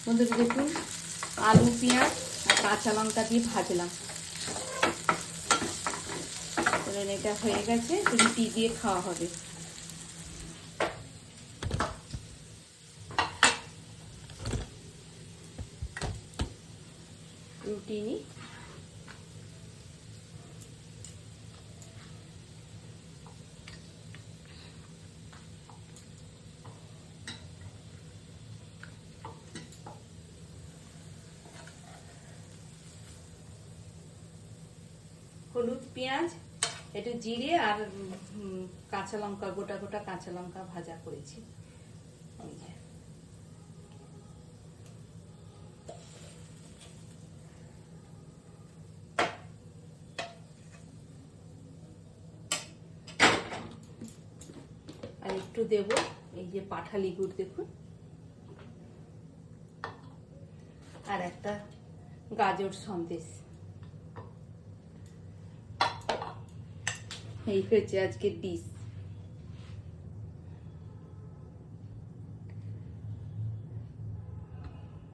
বন্ধুরা দেখুন, আলু পেঁয়াজ আর কাঁচা লঙ্কা দিয়ে ভাজলাম। এটা হয়ে গেছে, রুটি দিয়ে খাওয়া হবে। রুটি নিই। হলুদ, পেঁয়াজ, একটু জিরে আর কাঁচা লঙ্কা, গোটা গোটা কাঁচা লঙ্কা ভাজা করেছি। আর একটু দেব এই যে পাঠালি গুড়, দেখুন, আর একটা গাজর সন্দেশ। এই হচ্ছে আজকের ডিশ।